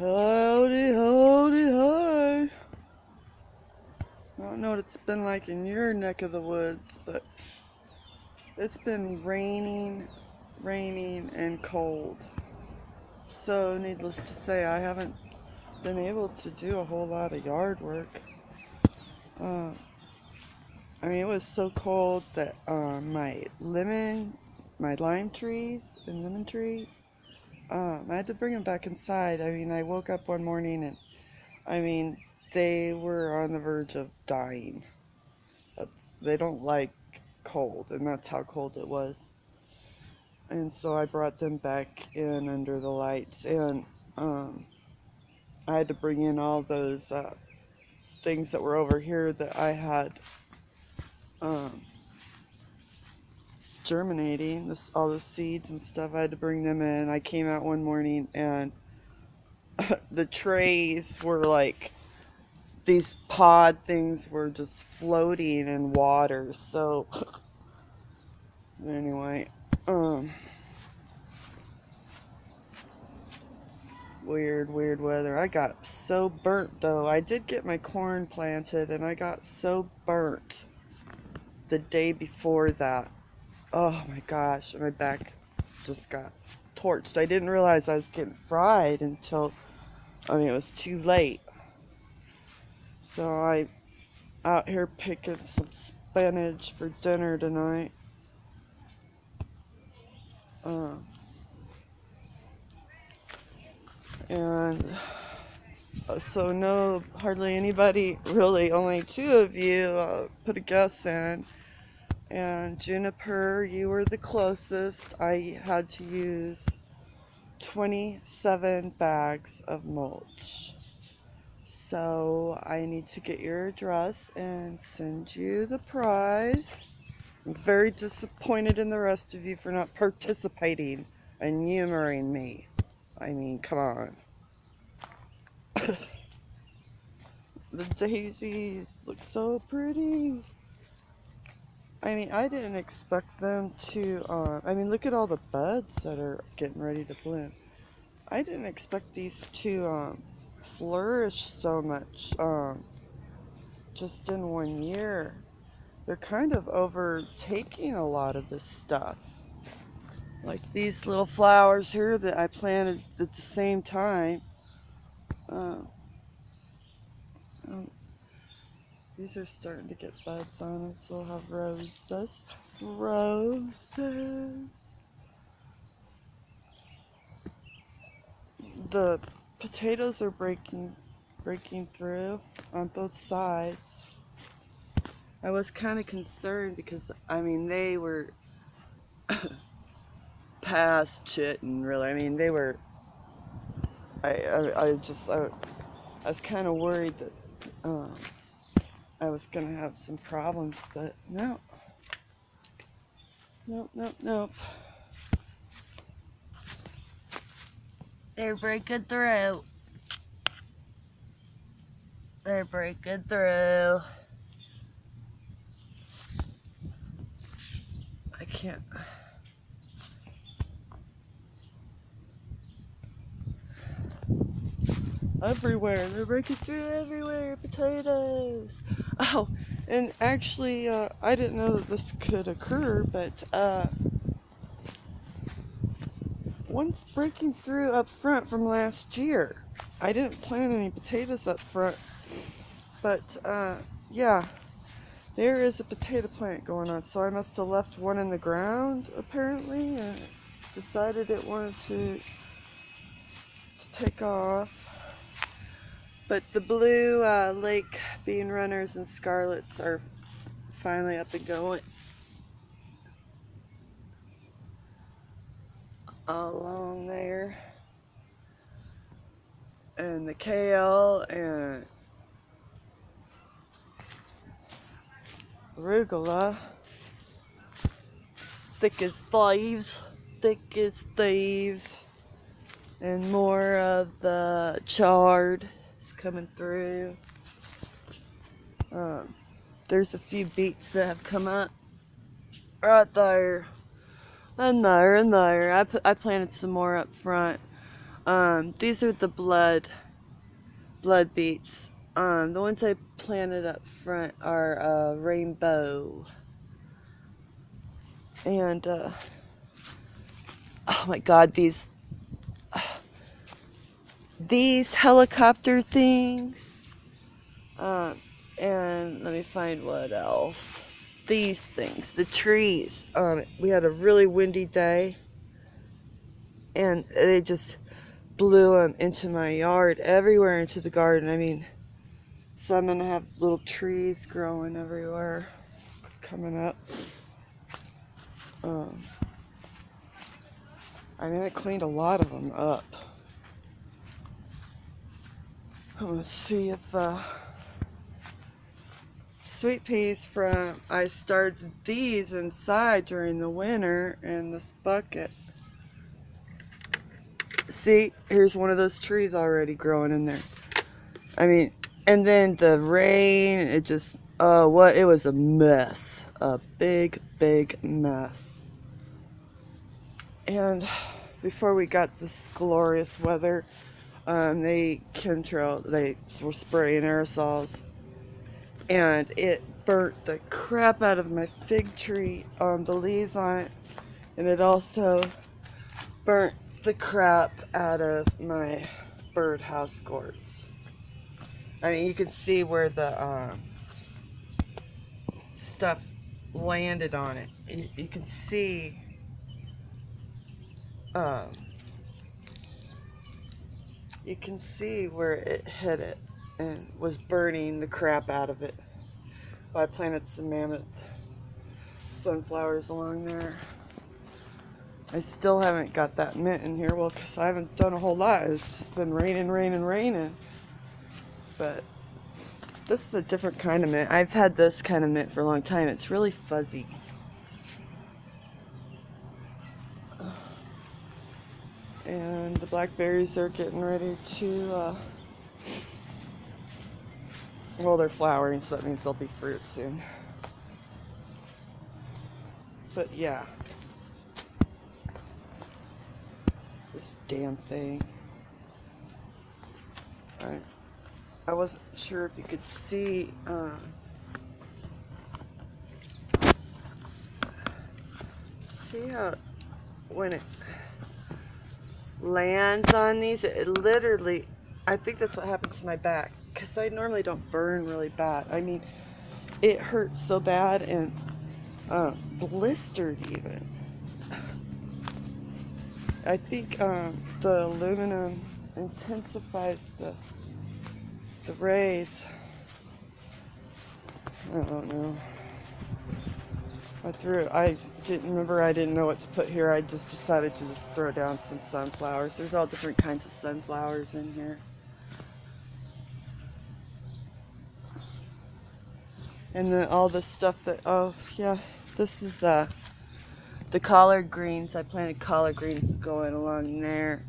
Howdy, howdy, hi. I don't know what it's been like in your neck of the woods, but it's been raining, and cold. So, needless to say, I haven't been able to do a whole lot of yard work. Uh, it was so cold that my lime trees and lemon tree, I had to bring them back inside. I woke up one morning and they were on the verge of dying. They don't like cold, and that's how cold it was. And so I brought them back in under the lights, and I had to bring in all those things that were over here that I had um, germinating, all the seeds and stuff. I had to bring them in. I came out one morning, and the trays were like, these pod things were just floating in water. So anyway, weird weather. I got so burnt though. I did get my corn planted and I got so burnt the day before that. Oh my gosh, my back just got torched. I didn't realize I was getting fried until it was too late. So I out here picking some spinach for dinner tonight. Uh, and So no, hardly anybody, really, only two of you put a guess in. And Juniper, you were the closest. I had to use 27 bags of mulch. So I need to get your address and send you the prize. I'm very disappointed in the rest of you for not participating and humoring me. Come on. The daisies look so pretty. I didn't expect them to, look at all the buds that are getting ready to bloom. I didn't expect these to flourish so much just in one year. They're kind of overtaking a lot of this stuff. Like these little flowers here that I planted at the same time. Uh, um, these are starting to get buds on them, so we'll have roses. Roses. The potatoes are breaking through on both sides. I was kind of concerned because they were past chitting, really. They were. I was kind of worried that I was gonna have some problems, but no, nope. They're breaking through. They're breaking through. I can't. Everywhere. They're breaking through everywhere. Potatoes. Oh, and actually, I didn't know that this could occur, but one's breaking through up front from last year. I didn't plant any potatoes up front, but yeah, there is a potato plant going on. So I must have left one in the ground, apparently, and decided it wanted to take off. But the blue lake bean runners and scarlets are finally up and going. All along there. And the kale and arugula. Thick as thieves. And more of the chard is coming through. There's a few beets that have come up right there, and there. I planted some more up front. These are the blood beets. The ones I planted up front are rainbow. And oh my god, these helicopter things. And let me find what else. These things, the trees. We had a really windy day, and they just blew them into my yard, everywhere into the garden. I mean, so I'm gonna have little trees growing everywhere coming up. I mean, I cleaned a lot of them up. I'm gonna see if sweet peas I started these inside during the winter in this bucket. See, here's one of those trees already growing in there. I mean, and then the rain, it just, it was a mess. A big, big mess. And before we got this glorious weather, they were spraying aerosols, and it burnt the crap out of my fig tree, the leaves on it, and it also burnt the crap out of my birdhouse gourds. I mean, you can see where the stuff landed on it. You can see where it hit it and was burning the crap out of it. Well, I planted some mammoth sunflowers along there. I still haven't got that mint in here, well, because I haven't done a whole lot. It's just been raining. But this is a different kind of mint. I've had this kind of mint for a long time. It's really fuzzy. And the blackberries are getting ready to, well, they're flowering, so that means they'll be fruit soon. But yeah. This damn thing. I wasn't sure if you could see, see how when it lands on these, it literally, I think that's what happened to my back, because I normally don't burn really bad. I mean, it hurt so bad and blistered even. I think the aluminum intensifies the rays. I don't know. I didn't know what to put here. I just decided to just throw down some sunflowers. There's all different kinds of sunflowers in here. And then all the stuff that, oh yeah, this is the collard greens. I planted collard greens going along there.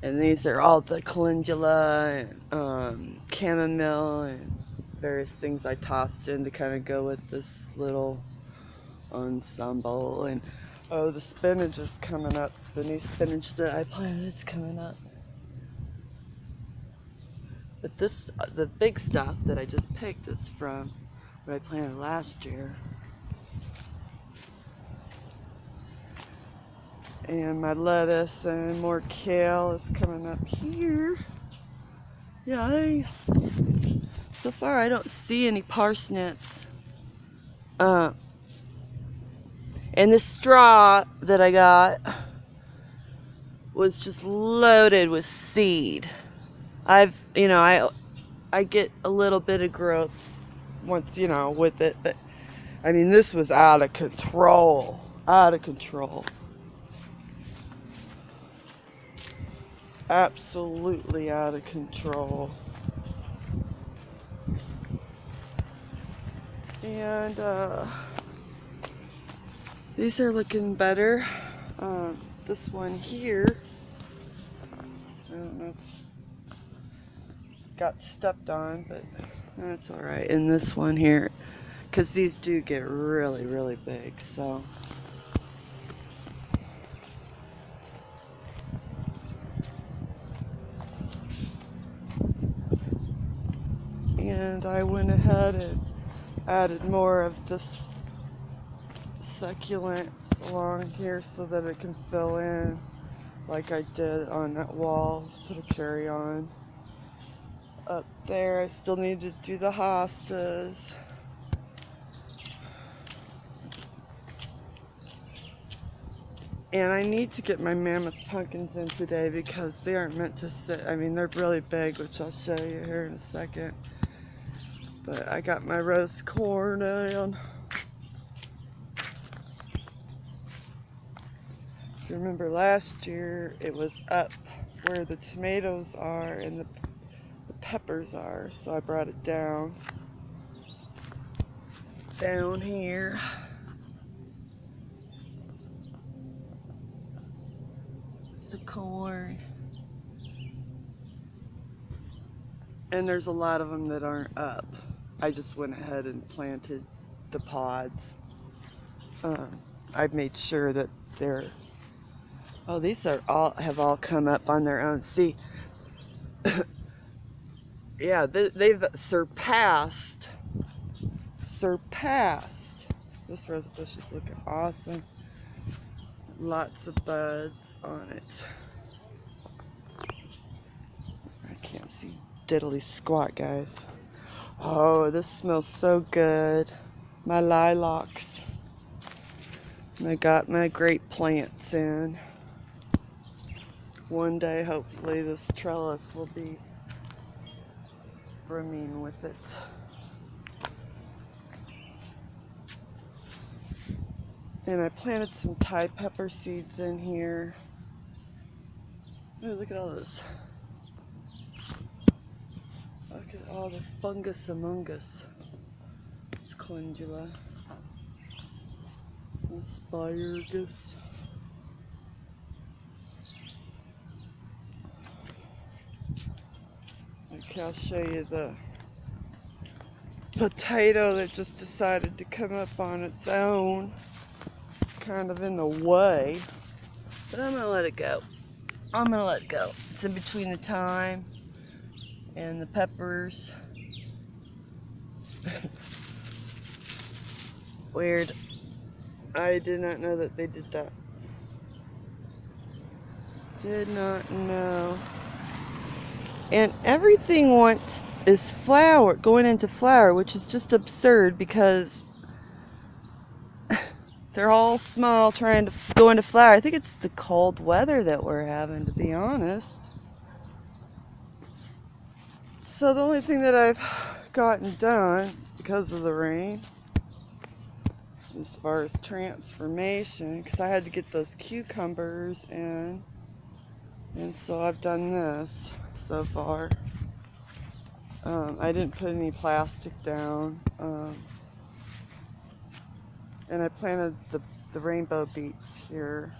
And these are all the calendula and chamomile and various things I tossed in to kind of go with this little ensemble. And oh, the spinach is coming up. The new spinach that I planted is coming up. But the big stuff that I just picked is from what I planted last year. And my lettuce and more kale is coming up here. Yeah, so far I don't see any parsnips. And the straw that I got was just loaded with seed. I get a little bit of growth once, with it, but I mean, this was out of control. Absolutely out of control. And these are looking better. This one here, I don't know, got stepped on, but that's all right. And this one here, because these do get really, really big, so. and I went ahead and added more of this succulents along here so that it can fill in like I did on that wall to carry on. Up there I still need to do the hostas. And I need to get my mammoth pumpkins in today because they aren't meant to sit. I mean, they're really big, which I'll show you here in a second. But I got my roast corn in. If you remember last year, it was up where the tomatoes are and the peppers are. So I brought it down here. The corn, and there's a lot of them that aren't up. I just went ahead and planted the pods. I've made sure that they're, oh, these are have all come up on their own. See, yeah, they've surpassed. This rose bush is looking awesome. Lots of buds on it. I can't see diddly squat, guys. Oh, this smells so good. My lilacs. And I got my grape plants in. One day, hopefully, this trellis will be brimming with it. And I planted some Thai pepper seeds in here. Oh, look at all this. Look at all the fungus among us. It's calendula. Asparagus. Okay, I'll show you the potato that just decided to come up on its own. It's kind of in the way, but I'm gonna let it go. It's in between the thyme and the peppers. Weird. I did not know that they did that. Did not know. And everything is going into flower, which is just absurd because they're all small trying to go into flower. I think it's the cold weather that we're having, to be honest. So the only thing that I've gotten done because of the rain, as far as transformation, because I had to get those cucumbers in, and so I've done this so far. I didn't put any plastic down, and I planted the rainbow beets here,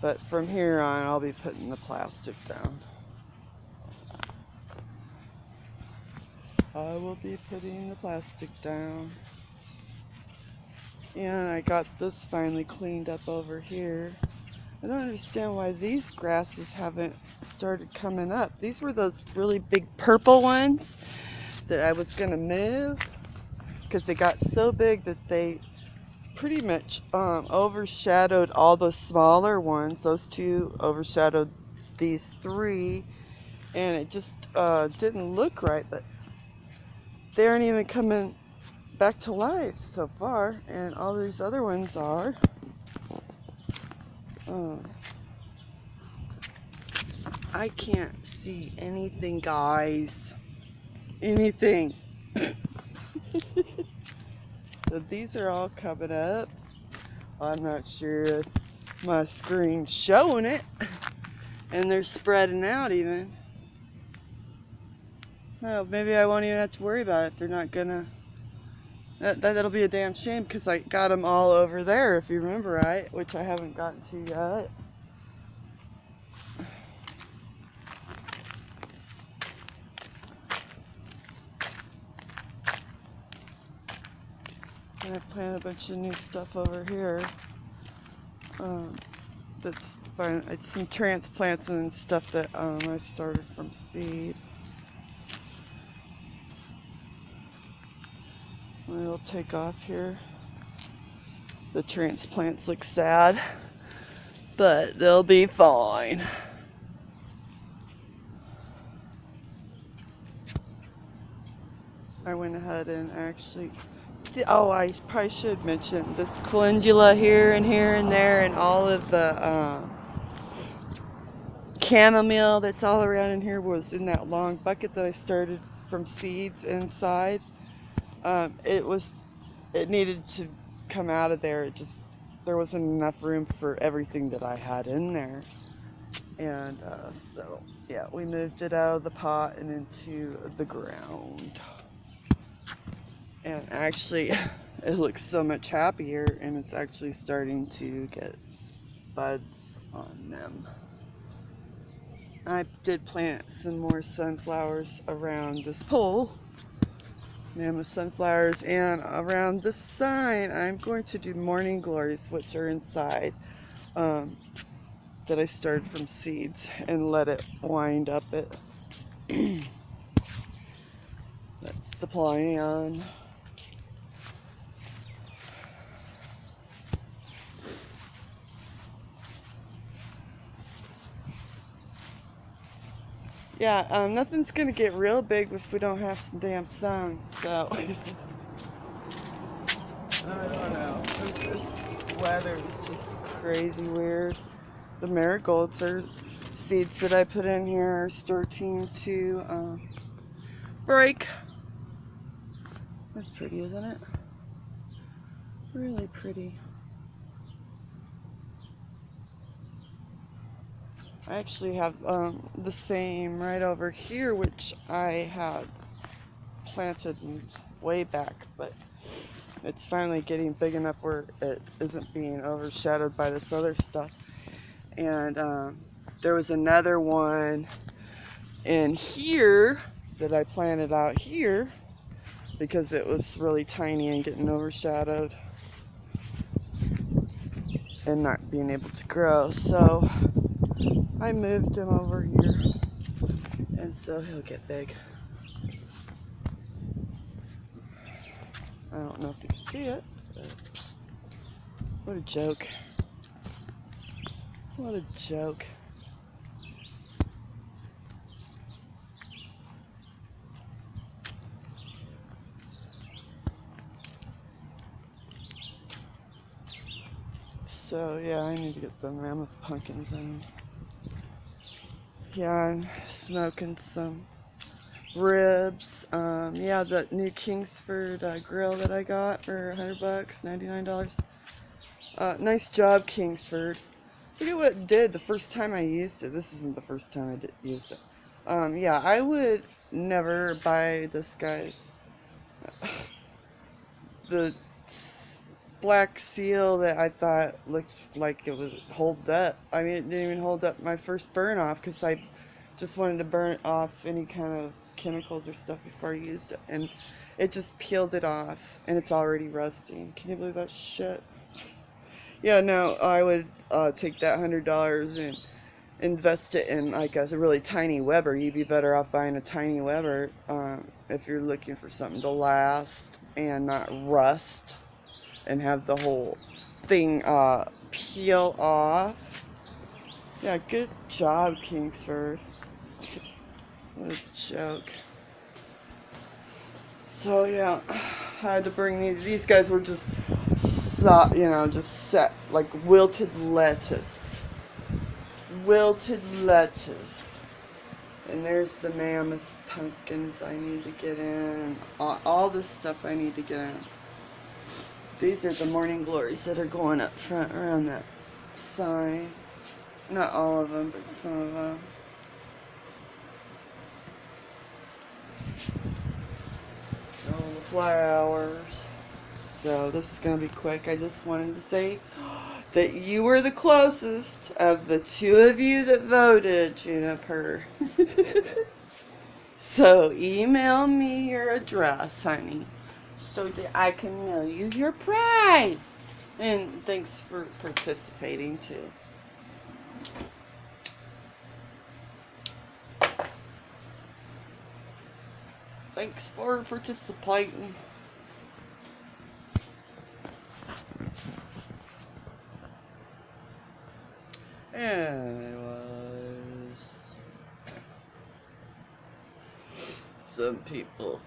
but from here on I'll be putting the plastic down. I will be putting the plastic down. And I got this finally cleaned up over here. I don't understand why these grasses haven't started coming up. These were those really big purple ones that I was going to move because they got so big that they pretty much overshadowed all the smaller ones. Those two overshadowed these three, and it just didn't look right, but they aren't even coming back to life so far, and all these other ones are. I can't see anything, guys. Anything. So these are all coming up. I'm not sure if my screen's showing it, and they're spreading out even. Oh, maybe I won't even have to worry about it if they're not gonna. That'll be a damn shame because I got them all over there, if you remember right, which I haven't gotten to yet. And I planted a bunch of new stuff over here. That's fine. It's some transplants and stuff that I started from seed. take off here. The transplants look sad, but they'll be fine. I went ahead and actually, oh, I probably should mention this calendula here and there, and all of the chamomile that's all around in here was in that long bucket that I started from seeds inside. It needed to come out of there. There wasn't enough room for everything that I had in there. And so, yeah, we moved it out of the pot and into the ground. And actually, it looks so much happier, and it's actually starting to get buds on them. I did plant some more sunflowers around this pole, mammoth sunflowers, and around this sign I'm going to do morning glories, which are inside, that I started from seeds, and let it wind up it. That's the plan. Yeah, nothing's gonna get real big if we don't have some damn sun, so I don't know. This weather is just crazy weird. The marigolds are seeds that I put in here are starting to break. That's pretty, isn't it? Really pretty. I actually have the same right over here, which I had planted way back, but it's finally getting big enough where it isn't being overshadowed by this other stuff. And there was another one in here that I planted out here because it was really tiny and getting overshadowed and not being able to grow. So I moved him over here, and so he'll get big. I don't know if you can see it, but what a joke. What a joke. So yeah, I need to get the mammoth pumpkins in. Yeah, I'm smoking some ribs. Yeah, the new Kingsford grill that I got for $100, $99. Nice job, Kingsford. Look at what it did the first time I used it. This isn't the first time I used it. Yeah, I would never buy this guy's the black seal that I thought looked like it would hold up. I mean, it didn't even hold up my first burn off because I just wanted to burn off any kind of chemicals or stuff before I used it, and it just peeled it off, and it's already rusting. Can you believe that shit? Yeah, no, I would take that $100 and invest it in like a really tiny Weber. You'd be better off buying a tiny Weber if you're looking for something to last and not rust and have the whole thing peel off. Yeah, good job, Kingsford. What a joke. So yeah, I had to bring these guys were just just set like wilted lettuce. Wilted lettuce. And there's the mammoth pumpkins I need to get in. All this stuff I need to get in. These are the morning glories that are going up front around that sign. Not all of them, but some of them. All the flowers. So this is going to be quick. I just wanted to say that you were the closest of the two of you that voted, Juniper. So email me your address, honey, so that I can mail you your prize. And thanks for participating too. Thanks for participating. Anyways, some people